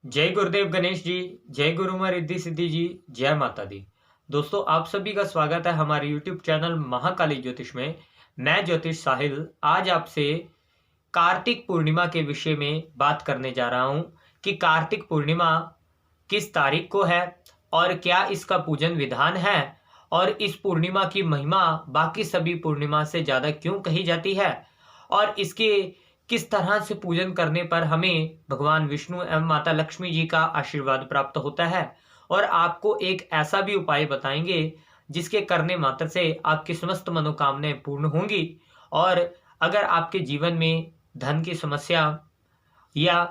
जय गुरुदेव गणेश जी। जय गुरुमा रिद्धि सिद्धि जी। जय माता दी। दोस्तों, आप सभी का स्वागत है हमारे YouTube चैनल महाकाली ज्योतिष में। मैं ज्योतिष साहिल आज आपसे कार्तिक पूर्णिमा के विषय में बात करने जा रहा हूं कि कार्तिक पूर्णिमा किस तारीख को है और क्या इसका पूजन विधान है और इस पूर्णिमा की महिमा बाकी सभी पूर्णिमा से ज्यादा क्यों कही जाती है और इसके किस तरह से पूजन करने पर हमें भगवान विष्णु एवं माता लक्ष्मी जी का आशीर्वाद प्राप्त होता है। और आपको एक ऐसा भी उपाय बताएंगे जिसके करने मात्र से आपकी समस्त मनोकामनाएं पूर्ण होंगी। और अगर आपके जीवन में धन की समस्या या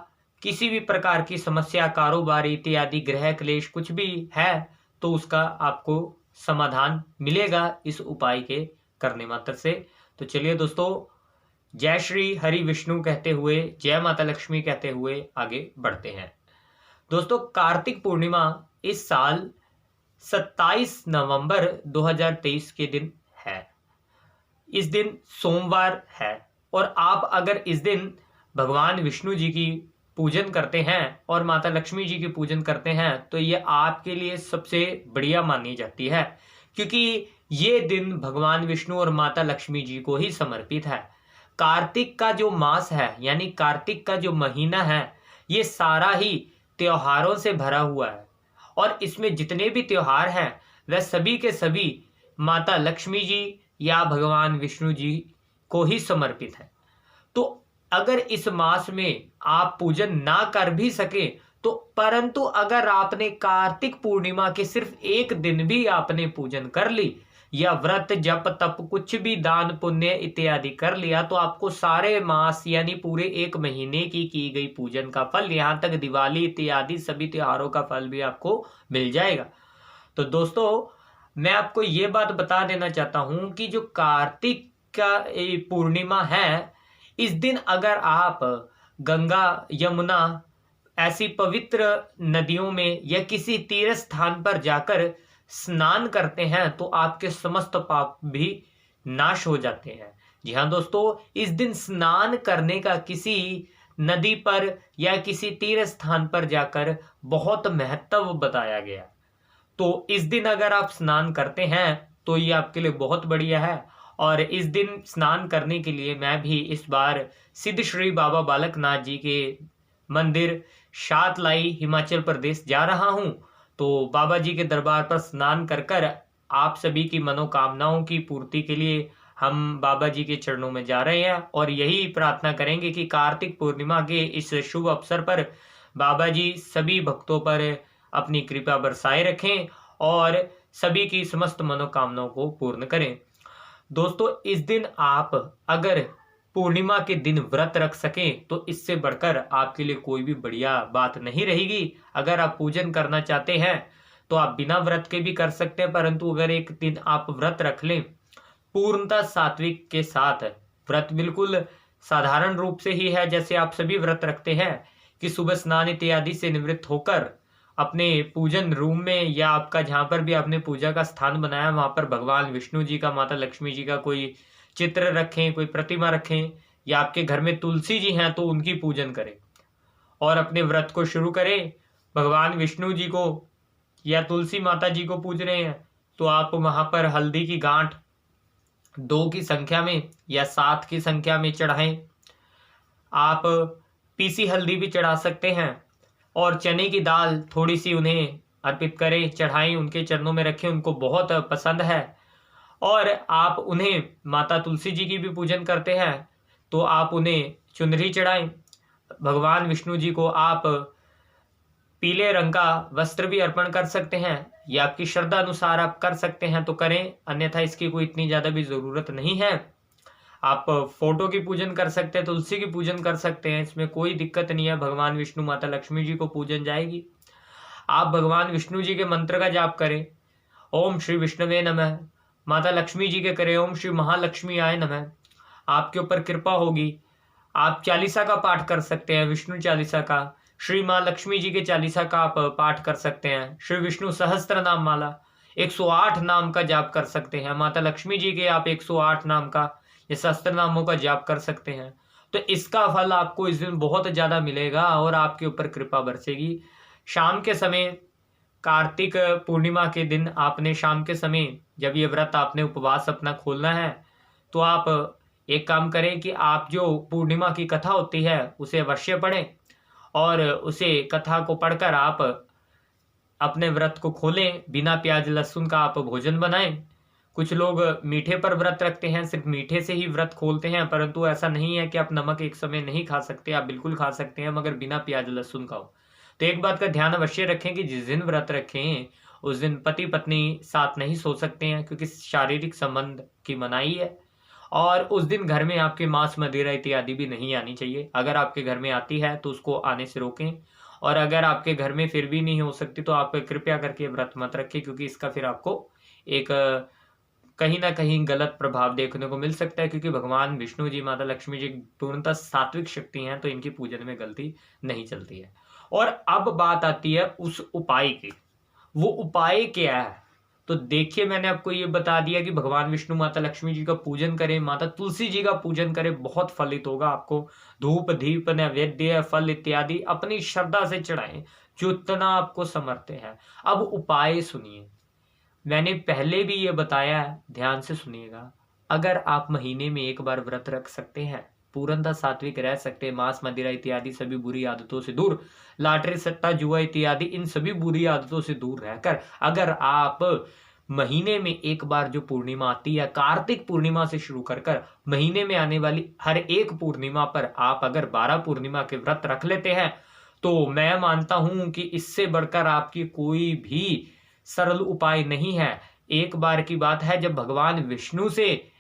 किसी भी प्रकार की समस्या, कारोबार इत्यादि, ग्रह क्लेश कुछ भी है तो उसका आपको समाधान मिलेगा इस उपाय के करने मात्र से। तो चलिए दोस्तों, जय श्री हरि विष्णु कहते हुए, जय माता लक्ष्मी कहते हुए आगे बढ़ते हैं। दोस्तों, कार्तिक पूर्णिमा इस साल 27 नवंबर 2023 के दिन है। इस दिन सोमवार है और आप अगर इस दिन भगवान विष्णु जी की पूजन करते हैं और माता लक्ष्मी जी की पूजन करते हैं तो ये आपके लिए सबसे बढ़िया मानी जाती है, क्योंकि ये दिन भगवान विष्णु और माता लक्ष्मी जी को ही समर्पित है। कार्तिक का जो मास है यानी कार्तिक का जो महीना है ये सारा ही त्योहारों से भरा हुआ है और इसमें जितने भी त्योहार हैं वह सभी के सभी माता लक्ष्मी जी या भगवान विष्णु जी को ही समर्पित है। तो अगर इस मास में आप पूजन ना कर भी सके तो परंतु अगर आपने कार्तिक पूर्णिमा के सिर्फ एक दिन भी आपने पूजन कर ली या व्रत जप तप कुछ भी दान पुण्य इत्यादि कर लिया तो आपको सारे मास यानी पूरे एक महीने की गई पूजन का फल, यहाँ तक दिवाली इत्यादि सभी त्योहारों का फल भी आपको मिल जाएगा। तो दोस्तों, मैं आपको ये बात बता देना चाहता हूं कि जो कार्तिक का पूर्णिमा है, इस दिन अगर आप गंगा यमुना ऐसी पवित्र नदियों में या किसी तीर्थ स्थान पर जाकर स्नान करते हैं तो आपके समस्त पाप भी नाश हो जाते हैं। जी हाँ दोस्तों, इस दिन स्नान करने का किसी नदी पर या किसी तीर्थ स्थान पर जाकर बहुत महत्व बताया गया। तो इस दिन अगर आप स्नान करते हैं तो ये आपके लिए बहुत बढ़िया है। और इस दिन स्नान करने के लिए मैं भी इस बार सिद्ध श्री बाबा बालकनाथ जी के मंदिर शातलाई हिमाचल प्रदेश जा रहा हूं। तो बाबा जी के दरबार पर स्नान कर कर आप सभी की मनोकामनाओं की पूर्ति के लिए हम बाबा जी के चरणों में जा रहे हैं और यही प्रार्थना करेंगे कि कार्तिक पूर्णिमा के इस शुभ अवसर पर बाबा जी सभी भक्तों पर अपनी कृपा बरसाए रखें और सभी की समस्त मनोकामनाओं को पूर्ण करें। दोस्तों, इस दिन आप अगर पूर्णिमा के दिन व्रत रख सकें तो इससे बढ़कर आपके लिए कोई भी बढ़िया बात नहीं रहेगी। अगर आप पूजन करना चाहते हैं तो आप बिना व्रत के भी कर सकते हैं, परंतु अगर एक दिन आप व्रत रख लें पूर्णतः सात्विक के साथ, व्रत बिल्कुल साधारण रूप से ही है जैसे आप सभी व्रत रखते हैं कि सुबह स्नान इत्यादि से निवृत्त होकर अपने पूजन रूम में या आपका जहां पर भी आपने पूजा का स्थान बनाया वहां पर भगवान विष्णु जी का, माता लक्ष्मी जी का कोई चित्र रखें, कोई प्रतिमा रखें, या आपके घर में तुलसी जी हैं तो उनकी पूजन करें और अपने व्रत को शुरू करें। भगवान विष्णु जी को या तुलसी माता जी को पूज रहे हैं तो आप वहां पर हल्दी की गांठ 2 की संख्या में या 7 की संख्या में चढ़ाएं। आप पीसी हल्दी भी चढ़ा सकते हैं और चने की दाल थोड़ी सी उन्हें अर्पित करें, चढ़ाएं, उनके चरणों में रखें, उनको बहुत पसंद है। और आप उन्हें, माता तुलसी जी की भी पूजन करते हैं तो आप उन्हें चुनरी चढ़ाएं। भगवान विष्णु जी को आप पीले रंग का वस्त्र भी अर्पण कर सकते हैं या आपकी श्रद्धा अनुसार आप कर सकते हैं तो करें, अन्यथा इसकी कोई इतनी ज्यादा भी जरूरत नहीं है। आप फोटो की पूजन कर सकते हैं, तुलसी की पूजन कर सकते हैं, इसमें कोई दिक्कत नहीं है। भगवान विष्णु माता लक्ष्मी जी को पूजन जाएगी। आप भगवान विष्णु जी के मंत्र का जाप करें, ओम श्री विष्णुवे नमः। माता लक्ष्मी जी के करें, ओम श्री महालक्ष्मी आय नमः। आपके ऊपर कृपा होगी। आप चालीसा का पाठ कर सकते हैं, विष्णु चालीसा का, श्री माँ लक्ष्मी जी के चालीसा का आप पाठ कर सकते हैं, श्री विष्णु सहस्त्र नाम माला 108 नाम का जाप कर सकते हैं, माता लक्ष्मी जी के आप 108 नाम का या सहस्त्र नामों का जाप कर सकते हैं। तो इसका फल आपको इस दिन बहुत ज़्यादा मिलेगा और आपके ऊपर कृपा बरसेगी। शाम के समय, कार्तिक पूर्णिमा के दिन आपने शाम के समय जब ये व्रत आपने उपवास अपना खोलना है, तो आप एक काम करें कि आप जो पूर्णिमा की कथा होती है उसे अवश्य पढ़ें और उसे कथा को पढ़कर आप अपने व्रत को खोलें। बिना प्याज लहसुन का आप भोजन बनाएं। कुछ लोग मीठे पर व्रत रखते हैं, सिर्फ मीठे से ही व्रत खोलते हैं, परंतु ऐसा नहीं है कि आप नमक एक समय नहीं खा सकते, आप बिल्कुल खा सकते हैं, मगर बिना प्याज लहसुन का हो। तो एक बात का ध्यान अवश्य रखें कि जिस दिन व्रत रखें उस दिन पति पत्नी साथ नहीं सो सकते हैं, क्योंकि शारीरिक संबंध की मनाही है। और उस दिन घर में आपके मांस मदिरा इत्यादि भी नहीं आनी चाहिए। अगर आपके घर में आती है तो उसको आने से रोकें, और अगर आपके घर में फिर भी नहीं हो सकती तो आप कृपया करके व्रत मत रखें, क्योंकि इसका फिर आपको एक कहीं ना कहीं गलत प्रभाव देखने को मिल सकता है, क्योंकि भगवान विष्णु जी, माता लक्ष्मी जी पूर्णतः सात्विक शक्ति हैं, तो इनकी पूजन में गलती नहीं चलती है। और अब बात आती है उस उपाय की। वो उपाय क्या है? तो देखिए, मैंने आपको ये बता दिया कि भगवान विष्णु, माता लक्ष्मी जी का पूजन करें, माता तुलसी जी का पूजन करें, बहुत फलित होगा आपको। धूप दीप नैवेद्य फल इत्यादि अपनी श्रद्धा से चढ़ाएं, जो इतना आपको समर्थ है। अब उपाय सुनिए, मैंने पहले भी ये बताया है, ध्यान से सुनिएगा। अगर आप महीने में एक बार व्रत रख सकते हैं, पूर्णतः सात्विक रह सकते हैं, मांस मदिरा इत्यादि सभी बुरी आदतों से दूर, लाटरी सट्टा जुआ इत्यादि इन सभी बुरी आदतों से दूर रहकर अगर आप महीने में एक बार जो पूर्णिमा आती है, कार्तिक पूर्णिमा से शुरू कर महीने में आने वाली हर एक पूर्णिमा पर आप अगर 12 पूर्णिमा के व्रत रख लेते हैं, तो मैं मानता हूं कि इससे बढ़कर आपकी कोई भी सरल उपाय नहीं है। एक बार की बात है, जब भगवान विष्णु से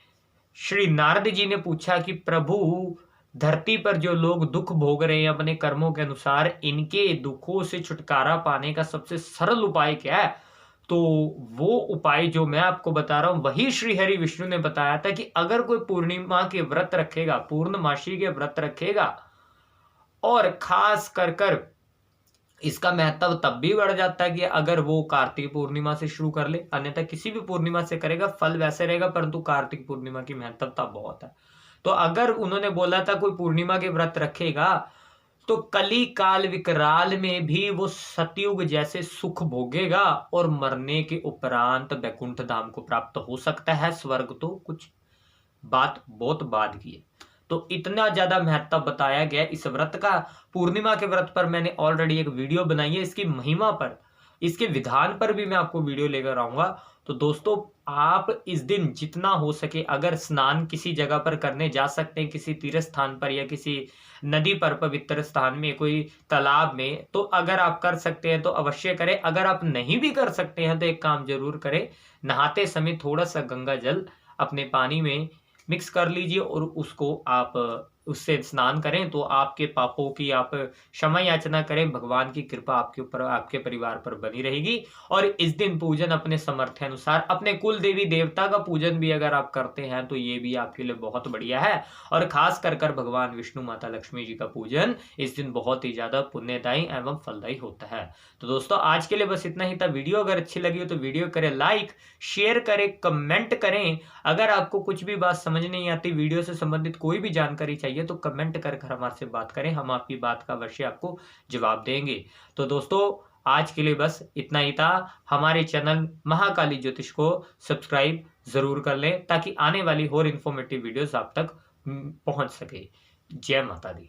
श्री नारद जी ने पूछा कि प्रभु, धरती पर जो लोग दुख भोग रहे हैं अपने कर्मों के अनुसार, इनके दुखों से छुटकारा पाने का सबसे सरल उपाय क्या है? तो वो उपाय जो मैं आपको बता रहा हूं वही श्री हरि विष्णु ने बताया था कि अगर कोई पूर्णिमा के व्रत रखेगा, पूर्णमासी के व्रत रखेगा, और खास कर इसका महत्व तब भी बढ़ जाता है कि अगर वो कार्तिक पूर्णिमा से शुरू कर ले, अन्यथा किसी भी पूर्णिमा से करेगा फल वैसे रहेगा, परंतु कार्तिक पूर्णिमा की महत्वता बहुत है। तो अगर उन्होंने बोला था कोई पूर्णिमा के व्रत रखेगा तो कली काल विकराल में भी वो सतयुग जैसे सुख भोगेगा और मरने के उपरांत बैकुंठ धाम को प्राप्त हो सकता है। स्वर्ग तो कुछ बात बहुत बाद की है। तो इतना ज्यादा महत्व बताया गया इस व्रत का। पूर्णिमा के व्रत पर मैंने ऑलरेडी एक वीडियो बनाई है, इसकी महिमा पर, इसके विधान पर भी मैं आपको वीडियो लेकर आऊंगा। तो दोस्तों, आप इस दिन जितना हो सके, अगर स्नान किसी जगह पर करने जा सकते हैं, किसी तीर्थ स्थान पर या किसी नदी पर, पवित्र स्थान में, कोई तालाब में, तो अगर आप कर सकते हैं तो अवश्य करें। अगर आप नहीं भी कर सकते हैं तो एक काम जरूर करें, नहाते समय थोड़ा सा गंगा जल अपने पानी में मिक्स कर लीजिए और उसको आप उससे स्नान करें, तो आपके पापों की आप क्षमा याचना करें। भगवान की कृपा आपके ऊपर, आपके परिवार पर बनी रहेगी। और इस दिन पूजन अपने सामर्थ्य अनुसार, अपने कुल देवी देवता का पूजन भी अगर आप करते हैं तो ये भी आपके लिए बहुत बढ़िया है। और खास कर भगवान विष्णु, माता लक्ष्मी जी का पूजन इस दिन बहुत ही ज्यादा पुण्यदायी एवं फलदायी होता है। तो दोस्तों, आज के लिए बस इतना ही था। वीडियो अगर अच्छी लगी हो तो वीडियो करें लाइक, शेयर करें, कमेंट करें। अगर आपको कुछ भी बात समझ नहीं आती, वीडियो से संबंधित कोई भी जानकारी चाहिए, तो कमेंट कर हमारे से बात करें, हम आपकी बात का अवश्य आपको जवाब देंगे। तो दोस्तों, आज के लिए बस इतना ही था। हमारे चैनल महाकाली ज्योतिष को सब्सक्राइब जरूर कर लें, ताकि आने वाली और इन्फॉर्मेटिव वीडियोस आप तक पहुंच सके। जय माता दी।